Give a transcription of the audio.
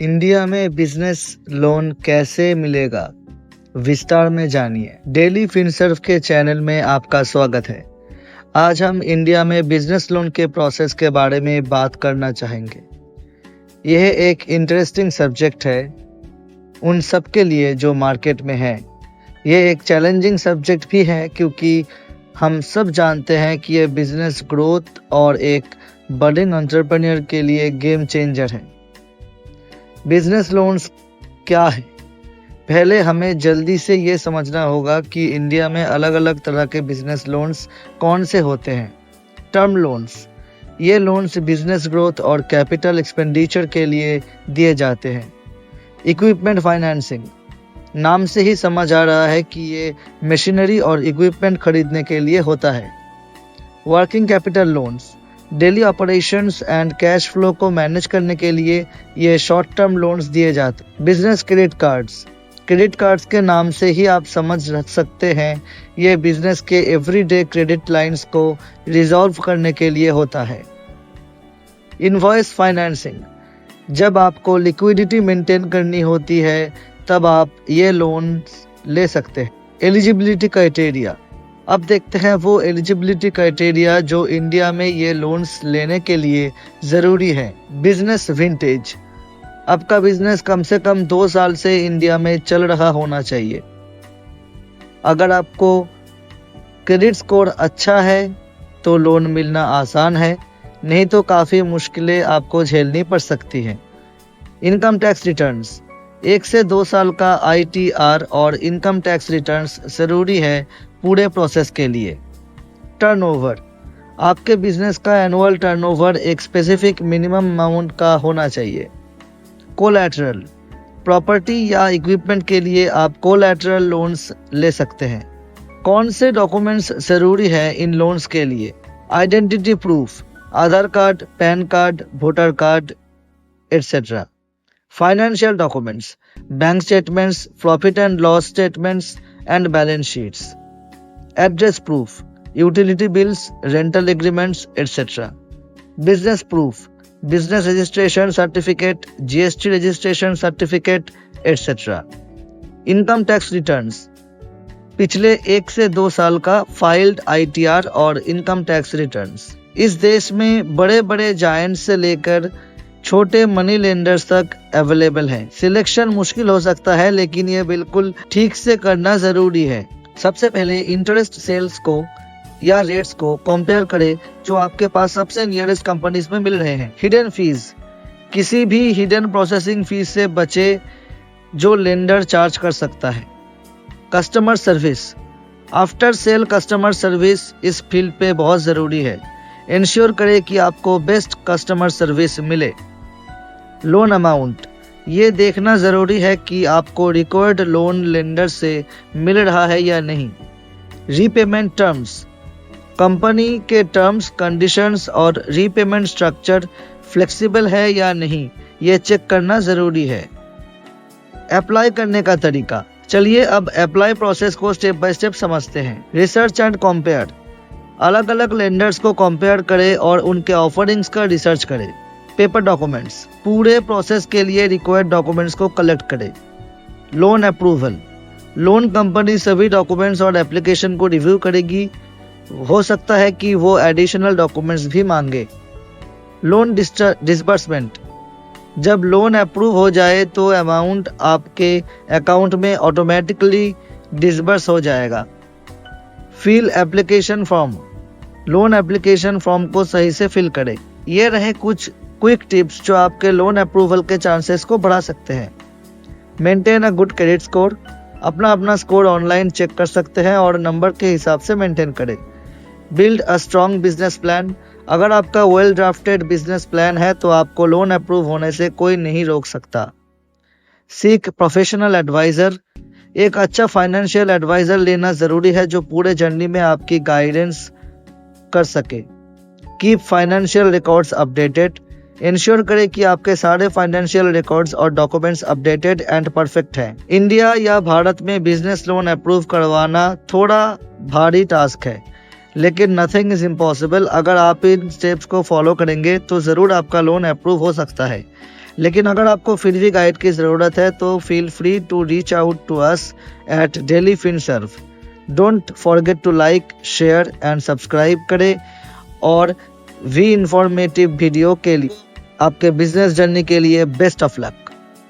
India में business loan कैसे मिलेगा, विस्तार में जानिए। डेली फिनसर्व के चैनल में आपका स्वागत है। आज हम इंडिया में बिजनेस लोन के प्रोसेस के बारे में बात करना चाहेंगे। यह एक इंटरेस्टिंग सब्जेक्ट है उन सब के लिए जो मार्केट में है। यह एक चैलेंजिंग सब्जेक्ट भी है क्योंकि हम सब जानते हैं कि यह बिजनेस ग्रोथ और एक बडिंग एंटरप्रेन्योर के लिए गेम चेंजर है। बिजनेस लोन्स क्या है? पहले हमें जल्दी से ये समझना होगा कि इंडिया में अलग अलग तरह के बिजनेस लोन्स कौन से होते हैं। टर्म लोन्स, ये लोन्स बिजनेस ग्रोथ और कैपिटल एक्सपेंडिचर के लिए दिए जाते हैं। इक्विपमेंट फाइनेंसिंग, नाम से ही समझ आ रहा है कि ये मशीनरी और इक्विपमेंट खरीदने के लिए होता है। Working capital loans, daily operations and cash flow को मैनेज करने के लिए ये शॉर्ट टर्म लोन्स दिए जाते हैं। Business credit cards, credit cards के नाम से ही आप समझ सकते हैं ये बिजनेस के एवरीडे क्रेडिट लाइंस को रिजॉल्व करने के लिए होता है। इनवॉइस फाइनेंसिंग, जब आपको लिक्विडिटी मेंटेन करनी होती है तब आप ये लोन ले सकते हैं। एलिजिबिलिटी क्राइटेरिया, अब देखते हैं वो एलिजिबिलिटी क्राइटेरिया जो इंडिया में ये लोन्स लेने के लिए ज़रूरी है। बिजनेस विंटेज, आपका बिजनेस कम से कम 2 साल से इंडिया में चल रहा होना चाहिए। अगर आपको क्रेडिट स्कोर अच्छा है तो लोन मिलना आसान है, नहीं तो काफ़ी मुश्किलें आपको झेलनी पड़ सकती हैं। इनकम टैक्स रिटर्न्स, 1 से 2 साल का ITR और इनकम टैक्स रिटर्न्स ज़रूरी है पूरे प्रोसेस के लिए। टर्नओवर, आपके बिजनेस का एनुअल टर्नओवर एक स्पेसिफिक मिनिमम अमाउंट का होना चाहिए। कोलैटरल, प्रॉपर्टी या इक्विपमेंट के लिए आप कोलैटरल लोन्स ले सकते हैं। कौन से डॉक्यूमेंट्स ज़रूरी है इन लोन्स के लिए? Identity proof, Aadhaar card, pan card, voter card etcetera. Financial documents, bank statements, profit and loss statements and balance sheets. Address proof, utility bills, rental agreements etcetera. Business proof, business registration certificate, GST registration certificate etcetera. Income tax returns, पिछले 1 से 2 साल का filed ITR और income tax returns. इस देश में बड़े बड़े जायंट से लेकर छोटे मनी लेंडर्स तक अवेलेबल हैं। सिलेक्शन मुश्किल हो सकता है लेकिन ये बिल्कुल ठीक से करना ज़रूरी है। सबसे पहले इंटरेस्ट सेल्स को या रेट्स को कंपेयर करें जो आपके पास सबसे नियरेस्ट कंपनीज में मिल रहे हैं। हिडन फीस, किसी भी हिडन प्रोसेसिंग फीस से बचे जो लेंडर चार्ज कर सकता है। Customer service, after sale customer service इस फील्ड पे बहुत ज़रूरी है। इंश्योर करें कि आपको बेस्ट कस्टमर सर्विस मिले। लोन अमाउंट, ये देखना ज़रूरी है कि आपको रिक्वायर्ड लोन लेंडर से मिल रहा है या नहीं। रीपेमेंट टर्म्स, कंपनी के टर्म्स कंडीशंस और रीपेमेंट स्ट्रक्चर फ्लेक्सिबल है या नहीं, ये चेक करना ज़रूरी है। अप्लाई करने का तरीका, चलिए अब अप्लाई प्रोसेस को स्टेप बाय स्टेप समझते हैं। रिसर्च एंड कंपेयर, अलग अलग लेंडर्स को कंपेयर करें और उनके ऑफरिंग्स का रिसर्च करें। पेपर डॉक्यूमेंट्स, पूरे प्रोसेस के लिए रिक्वायर्ड डॉक्यूमेंट्स को कलेक्ट करें। लोन अप्रूवल, लोन कंपनी सभी डॉक्यूमेंट्स और एप्लीकेशन को रिव्यू करेगी, हो सकता है कि वो एडिशनल डॉक्यूमेंट्स भी मांगे। लोन डिसबर्समेंट, जब लोन अप्रूव हो जाए तो अमाउंट आपके अकाउंट में ऑटोमेटिकली डिसबर्स हो जाएगा। Fill application form, loan application form को सही से फिल करें। ये रहे कुछ क्विक टिप्स जो आपके लोन अप्रूवल के चांसेस को बढ़ा सकते हैं। Maintain a good credit score, अपना स्कोर ऑनलाइन चेक कर सकते हैं और नंबर के हिसाब से मेंटेन करें। Build a strong business plan, अगर आपका वेल ड्राफ्टेड बिजनेस प्लान है तो आपको लोन अप्रूव होने से कोई नहीं रोक सकता। सीक प्रोफेशनल एडवाइज़र, एक अच्छा फाइनेंशियल एडवाइज़र लेना ज़रूरी है जो पूरे जर्नी में आपकी गाइडेंस कर सके। Keep financial records updated, ensure करें कि आपके सारे फाइनेंशियल रिकॉर्ड्स और डॉक्यूमेंट्स अपडेटेड एंड परफेक्ट हैं। इंडिया या भारत में बिजनेस लोन अप्रूव करवाना थोड़ा भारी टास्क है, लेकिन नथिंग इज इम्पॉसिबल। अगर आप इन स्टेप्स को फॉलो करेंगे तो ज़रूर आपका लोन अप्रूव हो सकता है। लेकिन अगर आपको फिर भी गाइड की ज़रूरत है तो feel free to reach out to us at Daily Finserv. Don't forget to like, share and subscribe करें और भी इंफॉर्मेटिव वीडियो के लिए आपके बिजनेस जर्नी के लिए बेस्ट ऑफ लक।